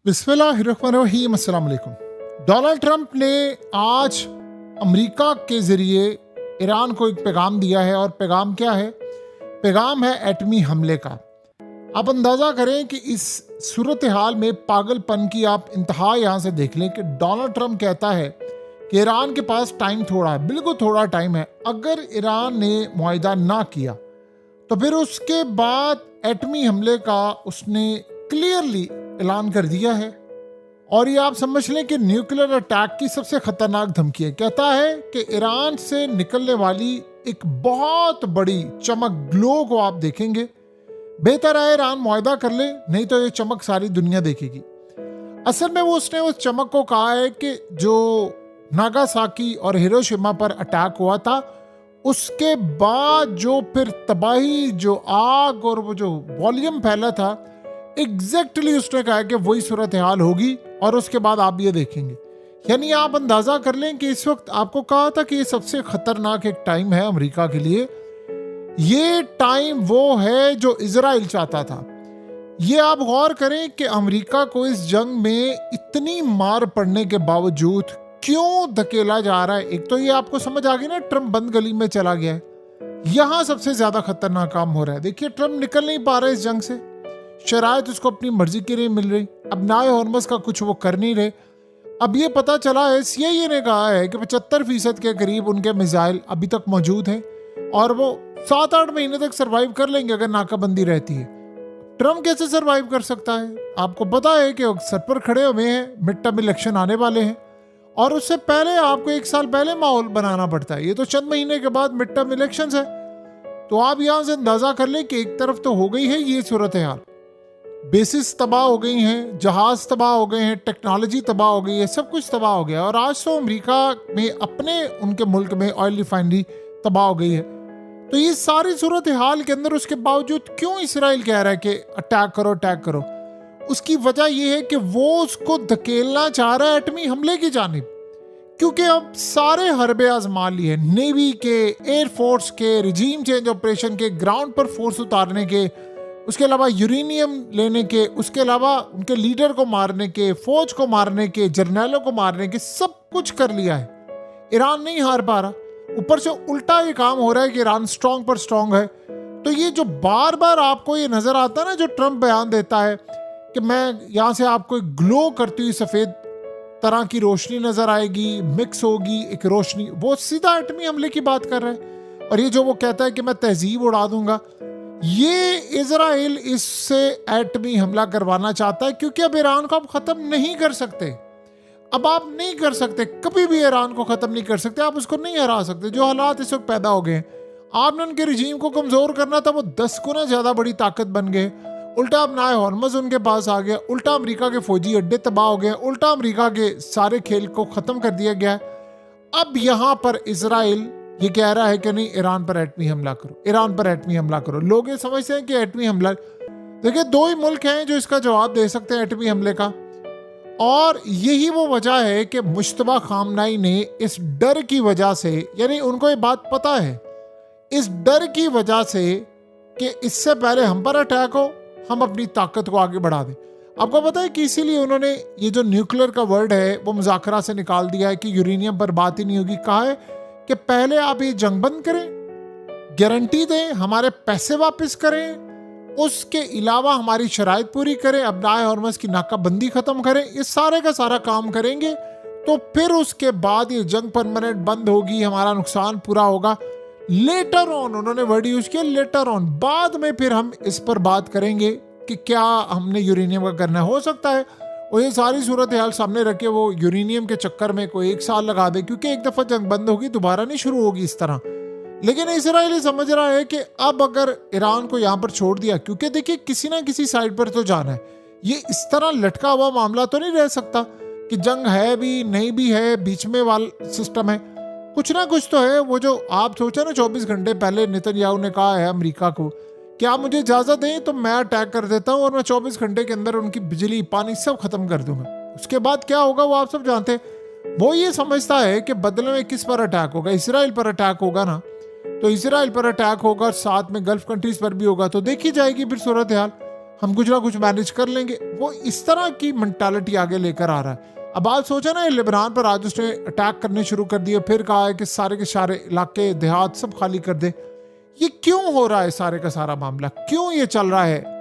बिस्मिल्लाहिर्रहमानिर्रहीम। अस्सलाम वालेकुम। डोनाल्ड ट्रंप ने आज अमेरिका के ज़रिए ईरान को एक पैगाम दिया है, और पैगाम क्या है? पैगाम है एटमी हमले का। आप अंदाज़ा करें कि इस सूरत हाल में पागलपन की आप इंतहा यहाँ से देख लें कि डोनाल्ड ट्रंप कहता है कि ईरान के पास टाइम थोड़ा है, बिल्कुल थोड़ा टाइम है। अगर ईरान ने मुआहिदा ना किया तो फिर उसके बाद एटमी हमले का उसने क्लियरली ऐलान कर दिया है। और ये आप समझ लें कि न्यूक्लियर अटैक की सबसे खतरनाक धमकी है। कहता है कि ईरान से निकलने वाली एक बहुत बड़ी चमक, ग्लो को आप देखेंगे। बेहतर है ईरान मुआहिदा कर ले, नहीं तो ये चमक सारी दुनिया देखेगी। असल में उसने उस चमक को कहा है कि जो नागासाकी और हिरोशिमा पर अटैक हुआ था, उसके बाद जो फिर तबाही, जो आग और वो जो वॉल्यूम फैला था, एग्जैक्टली उसने कहा कि वही सूरत हाल होगी। और उसके बाद आप ये देखेंगे, यानी आप अंदाजा कर लें कि इस वक्त आपको कहा था कि ये सबसे खतरनाक एक टाइम है अमेरिका के लिए। ये टाइम वो है जो इजराइल चाहता था। ये आप गौर करें कि अमेरिका को इस जंग में इतनी मार पड़ने के बावजूद क्यों धकेला जा रहा है। एक तो ये आपको समझ आ गई ना, ट्रंप बंद गली में चला गया है। यहां सबसे ज्यादा खतरनाक काम हो रहा है। देखिए, ट्रंप निकल नहीं पा रहे इस जंग से, शरायत उसको अपनी मर्जी की नहीं मिल रही। अब नाए हॉर्मस का कुछ वो कर नहीं रहे। अब ये पता चला है, सीआईए ने कहा है कि 75% के करीब उनके मिसाइल अभी तक मौजूद हैं और वो 7-8 महीने तक सरवाइव कर लेंगे अगर नाकाबंदी रहती है। ट्रंप कैसे सरवाइव कर सकता है? आपको पता है कि सर पर खड़े हुए हैं, मिड टर्म इलेक्शन आने वाले हैं, और उससे पहले आपको 1 साल पहले माहौल बनाना पड़ता है। ये तो चंद महीने के बाद मिड टर्म इलेक्शन है। तो आप यहां से अंदाजा कर लें कि एक तरफ तो हो गई है ये सूरत हाल, बेसिस तबाह हो गई हैं, जहाज तबाह हो गए हैं, टेक्नोलॉजी तबाह हो गई है, सब कुछ तबाह हो गया। और आज तो अमेरिका में अपने उनके मुल्क में ऑयल रिफाइनरी तबाह हो गई है। तो ये सारी सूरत हाल के अंदर उसके बावजूद क्यों इसराइल कह रहा है कि अटैक करो, अटैक करो? उसकी वजह यह है कि वो उसको धकेलना चाह रहा है एटमी हमले की जानिब, क्योंकि अब सारे हरबे आजमा लिए, नेवी के, एयरफोर्स के, रिजीम चेंज ऑपरेशन के, ग्राउंड पर फोर्स उतारने के, उसके अलावा यूरेनियम लेने के, उसके अलावा उनके लीडर को मारने के, फौज को मारने के, जर्नैलों को मारने के, सब कुछ कर लिया है। ईरान नहीं हार पा रहा। ऊपर से उल्टा ये काम हो रहा है कि ईरान स्ट्रांग पर स्ट्रांग है। तो ये जो बार बार आपको ये नजर आता है ना, जो ट्रंप बयान देता है कि मैं यहां से आपको एक ग्लो करती हुई सफेद तरह की रोशनी नजर आएगी, मिक्स होगी एक रोशनी, वो सीधा एटमी हमले की बात कर रहा है। और ये जो वो कहता है कि मैं तहजीब उड़ा दूंगा, ये इजराइल इससे एटमी हमला करवाना चाहता है, क्योंकि अब ईरान को आप खत्म नहीं कर सकते। अब आप नहीं कर सकते, कभी भी ईरान को खत्म नहीं कर सकते, आप उसको नहीं हरा सकते। जो हालात इस वक्त पैदा हो गए हैं, आपने उनके रिजीम को कमजोर करना था, वो 10 गुना ज्यादा बड़ी ताकत बन गए। उल्टा अब नाए हॉर्मज उनके पास आ गया, उल्टा अमेरिका के फौजी अड्डे तबाह हो गए, उल्टा अमेरिका के सारे खेल को खत्म कर दिया गया। अब यहां पर इजराइल ये कह रहा है कि नहीं, ईरान पर एटमी हमला करो, ईरान पर एटमी हमला करो। लोग ये समझते हैं कि एटमी हमला, देखिए 2 ही मुल्क हैं जो इसका जवाब दे सकते हैं एटमी हमले का। और यही वो वजह है कि मुश्तबा खामनाई ने इस डर की वजह से, यानी उनको ये बात पता है, इस डर की वजह से कि इससे पहले हम पर अटैक हो, हम अपनी ताकत को आगे बढ़ा दें। आपको पता है कि इसीलिए उन्होंने ये जो न्यूक्लियर का वर्ड है वो मुज़ाकरा से निकाल दिया है कि यूरेनियम पर बात ही नहीं होगी। कहा है कि पहले आप ये जंग बंद करें, गारंटी दें, हमारे पैसे वापस करें, उसके अलावा हमारी शराइत पूरी करें, अब नाए हॉर्मस की नाकाबंदी खत्म करें। ये सारे का सारा काम करेंगे तो फिर उसके बाद ये जंग परमानेंट बंद होगी, हमारा नुकसान पूरा होगा। लेटर ऑन उन्होंने वर्ड यूज किया, लेटर ऑन, बाद में फिर हम इस पर बात करेंगे कि क्या हमने यूरेनियम का करना हो सकता है। और ये सारी सूरत हाल सामने रखे वो यूरेनियम के चक्कर में कोई 1 साल लगा दे, क्योंकि एक दफा जंग बंद होगी, दोबारा नहीं शुरू होगी इस तरह। लेकिन इजराइल समझ रहा है कि अब अगर ईरान को यहाँ पर छोड़ दिया, क्योंकि देखिए किसी ना किसी साइड पर तो जाना है, ये इस तरह लटका हुआ मामला तो नहीं रह सकता कि जंग है भी नहीं भी है, बीच में वाला सिस्टम है, कुछ ना कुछ तो है। वो जो आप सोचे ना, 24 घंटे पहले नेतन्याहू ने कहा है अमेरिका को कि आप मुझे इजाजत दें तो मैं अटैक कर देता हूं और मैं 24 घंटे के अंदर उनकी बिजली पानी सब खत्म कर दूंगा। उसके बाद क्या होगा वो आप सब जानते हैं। वो ये समझता है कि बदले में किस पर अटैक होगा, इसराइल पर अटैक होगा ना, तो इसराइल पर अटैक होगा, साथ में गल्फ कंट्रीज पर भी होगा, तो देखी जाएगी फिर सूरत हाल। हम कुछ ना कुछ मैनेज कर लेंगे। वो इस तरह की मेंटालिटी आगे लेकर आ रहा है। अब आप सोचा ना, लेबनान पर आज उसने अटैक करने शुरू कर दिए, फिर कहा है कि सारे के सारे इलाके देहात सब खाली कर दे। ये क्यों हो रहा है? सारे का सारा मामला क्यों ये चल रहा है?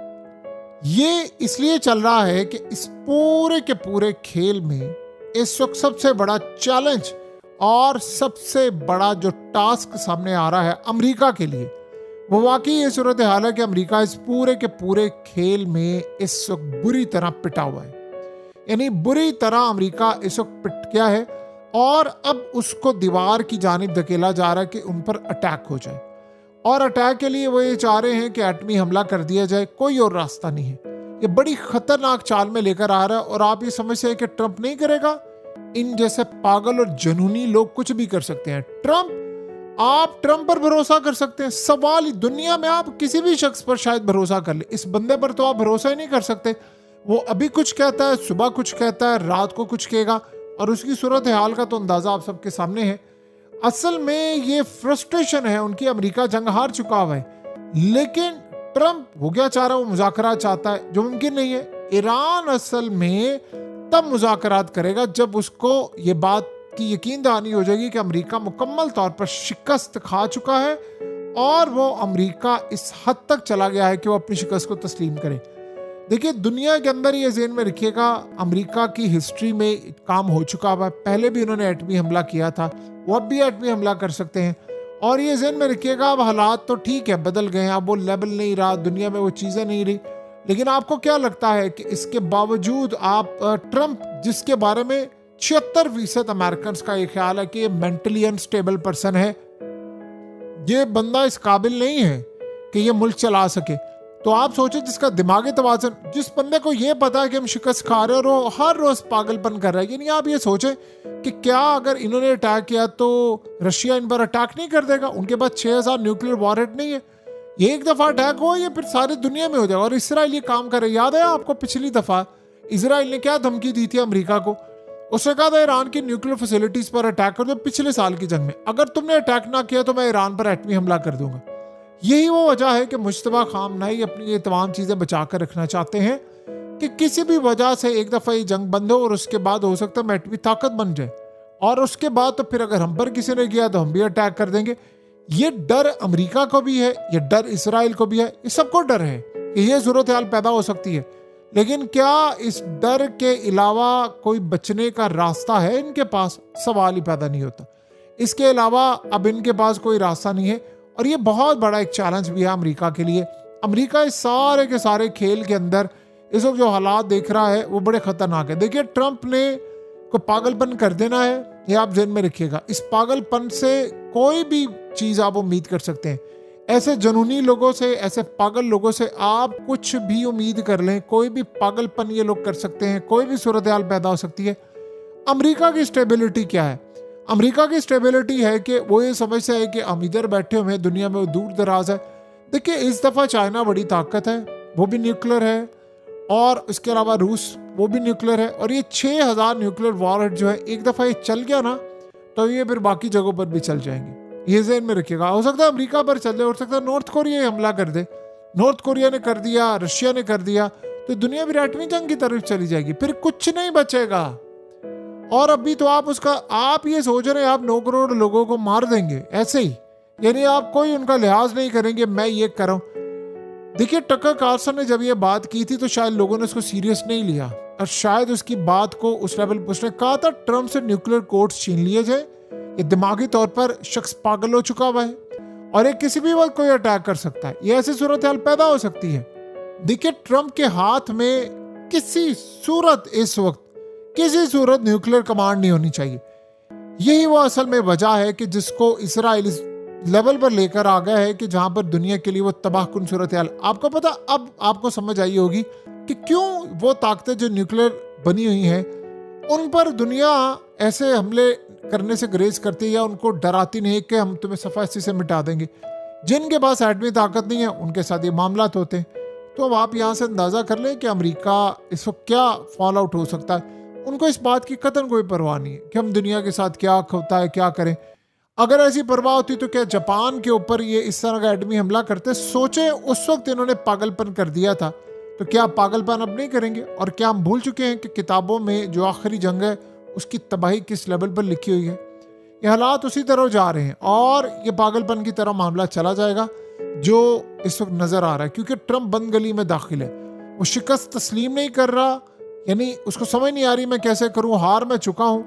ये इसलिए चल रहा है कि इस पूरे के पूरे खेल में इस वक्त सबसे बड़ा चैलेंज और सबसे बड़ा जो टास्क सामने आ रहा है अमेरिका के लिए, वो वाकई ये सूरत हाल है कि अमेरिका इस पूरे के पूरे खेल में इस वक्त बुरी तरह पिटा हुआ है। यानी बुरी तरह अमेरिका इस वक्त पिट गया है और अब उसको दीवार की जानिब धकेला जा रहा है कि उन पर अटैक हो जाए। और अटैक के लिए वो ये चाह रहे हैं कि एटमी हमला कर दिया जाए, कोई और रास्ता नहीं है। ये बड़ी खतरनाक चाल में लेकर आ रहा है और आप ये समझते हैं कि ट्रंप नहीं करेगा। इन जैसे पागल और जुनूनी लोग कुछ भी कर सकते हैं। आप ट्रंप पर भरोसा कर सकते हैं? सवाल, दुनिया में आप किसी भी शख्स पर शायद भरोसा कर ले, इस बंदे पर तो आप भरोसा ही नहीं कर सकते। वो अभी कुछ कहता है, सुबह कुछ कहता है, रात को कुछ कहेगा, और उसकी सूरत हाल का तो अंदाजा आप सबके सामने है। असल में ये फ्रस्ट्रेशन है उनकी। अमेरिका जंग हार चुका हुआ है, लेकिन ट्रंप वो क्या चाह रहा है? वो मुज़ाकरात चाहता है, जो मुमकिन नहीं है। ईरान असल में तब मुज़ाकरात करेगा जब उसको ये बात की यकीन दहानी हो जाएगी कि अमेरिका मुकम्मल तौर पर शिकस्त खा चुका है और वो अमेरिका इस हद तक चला गया है कि वो अपनी शिकस्त को तस्लीम करे। देखिए, दुनिया के अंदर ये ज़हन में रखिएगा, अमेरिका की हिस्ट्री में काम हो चुका हुआ है। पहले भी उन्होंने एटमी हमला किया था, वो अब भी एटमी हमला कर सकते हैं। और ये ज़हन में रखिएगा, अब हालात तो ठीक है, बदल गए हैं, अब वो लेवल नहीं रहा, दुनिया में वो चीज़ें नहीं रही। लेकिन आपको क्या लगता है कि इसके बावजूद आप ट्रंप, जिसके बारे में 76% अमेरिकन का ये ख्याल है कि ये मेंटली अनस्टेबल पर्सन है, ये बंदा इस काबिल नहीं है कि ये मुल्क चला सके, तो आप सोचें जिसका दिमागी तवाज़ुन, जिस बंदे को ये पता है कि हम शिकस्त खा रहे हैं और वो हर रोज पागलपन कर रहा है। यानी आप ये सोचें कि क्या अगर इन्होंने अटैक किया तो रशिया इन पर अटैक नहीं कर देगा? उनके पास 6000 न्यूक्लियर वॉरहेड नहीं है। ये एक दफ़ा अटैक हो, ये फिर सारी दुनिया में हो जाएगा। और इसराइल ये काम करे। याद है आपको पिछली दफ़ा इसराइल ने क्या धमकी दी थी अमेरिका को? उसने कहा था ईरान की न्यूक्लियर फैसिलिटीज़ पर अटैक कर दो। पिछले साल की जंग में अगर तुमने अटैक ना किया तो मैं ईरान पर एटमी हमला कर दूंगा। यही वो वजह है कि मुश्तबा खामनेई अपनी ये तमाम चीज़ें बचा कर रखना चाहते हैं कि किसी भी वजह से एक दफ़ा ये जंग बंद हो और उसके बाद हो सकता है एटमी ताकत बन जाए, और उसके बाद तो फिर अगर हम पर किसी ने किया तो हम भी अटैक कर देंगे। ये डर अमेरिका को भी है, ये डर इसराइल को भी है, ये सबको डर है कि ये सूरत हाल पैदा हो सकती है। लेकिन क्या इस डर के अलावा कोई बचने का रास्ता है इनके पास? सवाल ही पैदा नहीं होता। इसके अलावा अब इनके पास कोई रास्ता नहीं है, और ये बहुत बड़ा एक चैलेंज भी है अमेरिका के लिए। अमेरिका इस सारे के सारे खेल के अंदर इस वक्त जो हालात देख रहा है वो बड़े खतरनाक है। देखिए, ट्रंप ने को पागलपन कर देना है, ये आप ध्यान में रखिएगा। इस पागलपन से कोई भी चीज़ आप उम्मीद कर सकते हैं। ऐसे जुनूनी लोगों से, ऐसे पागल लोगों से आप कुछ भी उम्मीद कर लें, कोई भी पागलपन ये लोग कर सकते हैं, कोई भी सूरत हाल पैदा हो सकती है। अमेरिका की स्टेबिलिटी क्या है? अमेरिका की स्टेबिलिटी है कि वो ये समझते हैं कि हम इधर बैठे हुए हैं, दुनिया में वो दूर दराज है। देखिए, इस दफ़ा चाइना बड़ी ताकत है, वो भी न्यूक्लियर है, और इसके अलावा रूस वो भी न्यूक्लियर है। और ये 6000 न्यूक्लियर वॉरहेड जो है, एक दफ़ा ये चल गया ना तो ये फिर बाकी जगहों पर भी चल जाएंगे। ये ज़हन में रखिएगा। हो सकता है अमेरिका पर चल जाए, हो सकता है नॉर्थ कोरिया हमला कर दे। नॉर्थ कोरिया ने कर दिया, रशिया ने कर दिया, तो दुनिया भी एटमी जंग की तरफ चली जाएगी, फिर कुछ नहीं बचेगा। और अभी तो आप ये सोच रहे हैं आप 9 करोड़ लोगों को मार देंगे ऐसे ही, यानी आप कोई उनका लिहाज नहीं करेंगे मैं ये कर रहा हूं। देखिए, टकर कार्सन ने जब ये बात की थी तो शायद लोगों ने उसको सीरियस नहीं लिया, और शायद उसकी बात को उस लेवल पर उसने कहा था ट्रंप से न्यूक्लियर कोड्स छीन लिए जाए। ये दिमागी तौर पर शख्स पागल हो चुका हुआ है और ये किसी भी वक्त कोई अटैक कर सकता है। ये ऐसी सूरत हाल पैदा हो सकती है। देखिए, ट्रंप के हाथ में किसी सूरत इस वक्त किसी सूरत न्यूक्लियर कमांड नहीं होनी चाहिए। यही वो असल में वजह है कि जिसको इसराइल इस लेवल पर लेकर आ गया है कि जहां पर दुनिया के लिए वो तबाहकुन सूरत हाल। आपको पता, अब आपको समझ आई होगी कि क्यों वो ताकतें जो न्यूक्लियर बनी हुई हैं उन पर दुनिया ऐसे हमले करने से गुरेज करती है या उनको डराती नहीं कि हम तुम्हें सफाई से मिटा देंगे। जिनके पास एटमी ताकत नहीं है उनके साथ ये मामला होते हैं। तो अब आप यहाँ से अंदाज़ा कर लें कि अमेरिका इस वक्त क्या फॉल आउट हो सकता है। उनको इस बात की कतई कोई परवाह नहीं है कि हम दुनिया के साथ क्या होता है क्या करें। अगर ऐसी परवाह होती तो क्या जापान के ऊपर ये इस तरह का एटमी हमला करते? सोचें, उस वक्त इन्होंने पागलपन कर दिया था तो क्या आप पागलपन अब नहीं करेंगे? और क्या हम भूल चुके हैं कि किताबों में जो आखिरी जंग है उसकी तबाही किस लेवल पर लिखी हुई है? ये हालात उसी तरह जा रहे हैं और ये पागलपन की तरह मामला चला जाएगा जो इस वक्त नजर आ रहा है, क्योंकि ट्रंप बंद गली में दाखिल है। वो शिकस्त तस्लीम नहीं कर रहा, यानी उसको समझ नहीं आ रही मैं कैसे करूं, हार मैं चुका हूं,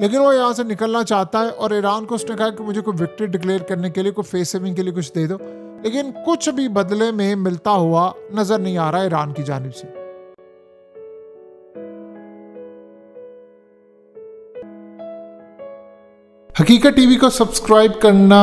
लेकिन वो यहाँ से निकलना चाहता है। और ईरान को उसने कहा कि मुझे कोई विक्ट्री डिक्लेयर करने के लिए, कोई फेस सेविंग के लिए कुछ दे दो, लेकिन कुछ भी बदले में मिलता हुआ नजर नहीं आ रहा ईरान की जानिब से। हकीकत टीवी को सब्सक्राइब करना